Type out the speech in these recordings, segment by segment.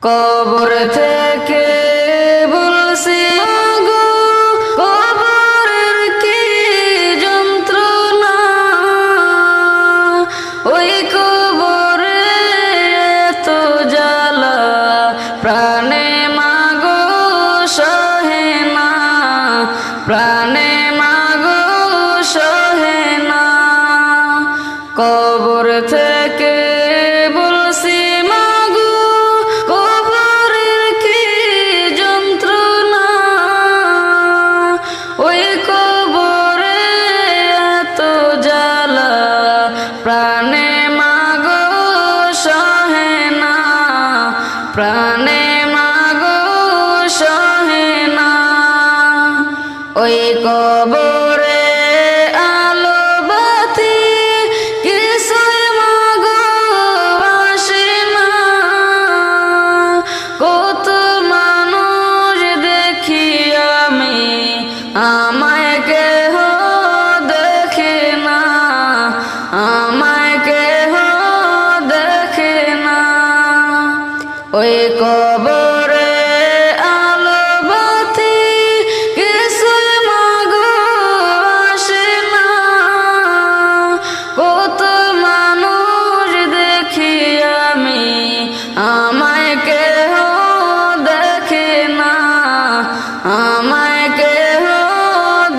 কবর থেকে বলছি গো, কবরের কি যন্ত্রণা, ওই কবরে এত জ্বালা, প্রাণে মাগো সহে না, প্রাণে মাগো সহে না। কবর থেকে বলছি মাগো, কবরের কি যন্ত্রণা, ওই কবরে এত জ্বালা, প্রাণে মাগো সহে না, প্রাণে মাগো সহে না। ওই কবরে আলো বাতি কিছুই মাগো আসে না, কত মানুষ দেখি আমি, আমায় কেহ দেখে না, আমায় কেহ দেখে না। ওই কবরে আলো বাতি কিছুই মাগো আসে না, কত মানুষ দেখি আমি, আমায় কেহ দেখে না, আমায় কেহ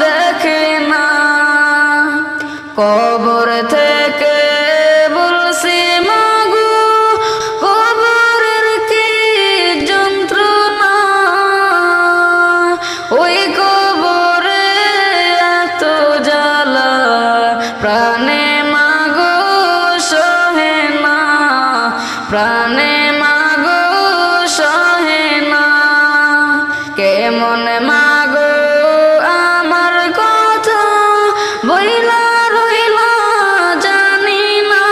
দেখে না। কবর থেকে বলছি মাগো, কবরের কি যন্ত্রণা, ওই কবরে এত জ্বালা, প্রাণে মাগো সহে না, প্রাণে মাগো সহে না। কেমন মাগো আমার কথা বইলা রইলা জানি না,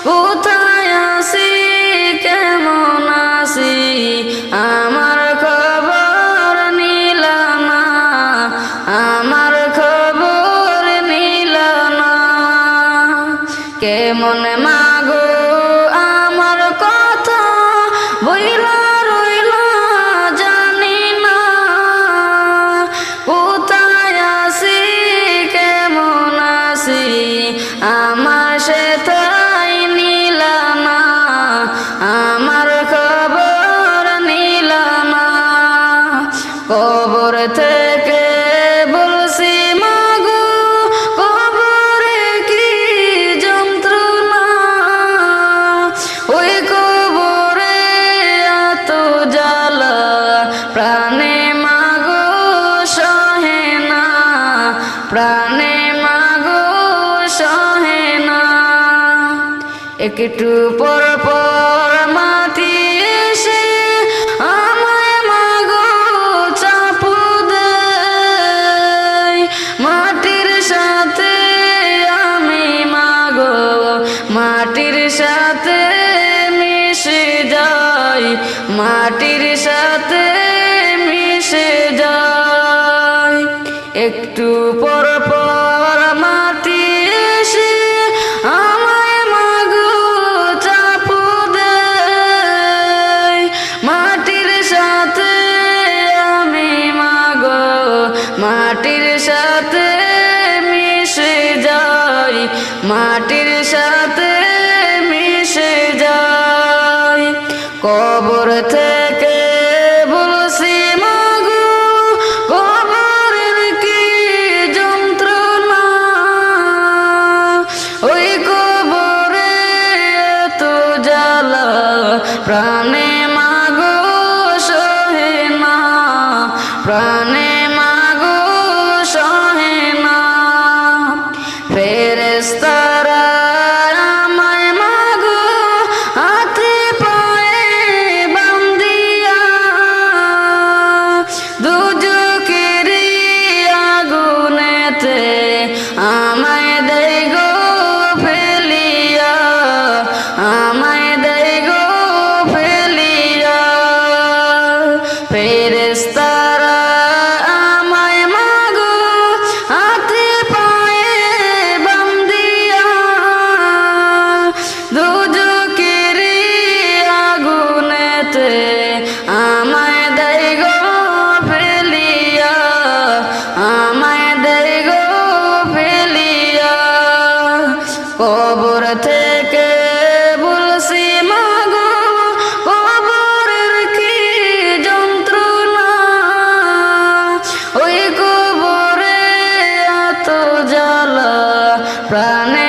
কোথায় আছি কেমন আছি আমার খবর নিলা না, আমার খবর নিলা না। কেমন মাগো আমার কথা বইলা রইলা জানি না, কোথায় আছি কেমন আছি আমার সেটাই নিলা না, আমার খবর নিলা না। কবর থেকে বলছি মাগো, কবরে কি যন্ত্রণা, ওই কবরে এত জ্বালা, প্রাণে মাগো সহে না, প্রাণে মাগো সহে না। একটু পর পর মাটি এসে আমায় মাগো চাপু দেয়, মাটির সাথে আমি মাগো, মাটির সাথে মিশে যাই, মাটির সাথে মিশে যাই। একটু পর পর মাটি এসে আমায় মাগো চাপু দেয়, মাটির সাথে আমি মাগো, মাটির সাথে মিশে যাই, মাটির সাথে মিশে যাই। কবর থেকে বলছি মাগো, কবরের কি যন্ত্রণা, ওই কবরে এত জ্বালা, প্রাণে মাগো সহে না, প্রাণে মাগো সহে না। ফেরেশতারা আমায় মাগো হাতে পায়ে বান্ধিয়া, দুজকের আগুনেতে আমায় দেয় গো ফেলিয়া, আমায় দেয় গো ফেলিয়া। প্রাণে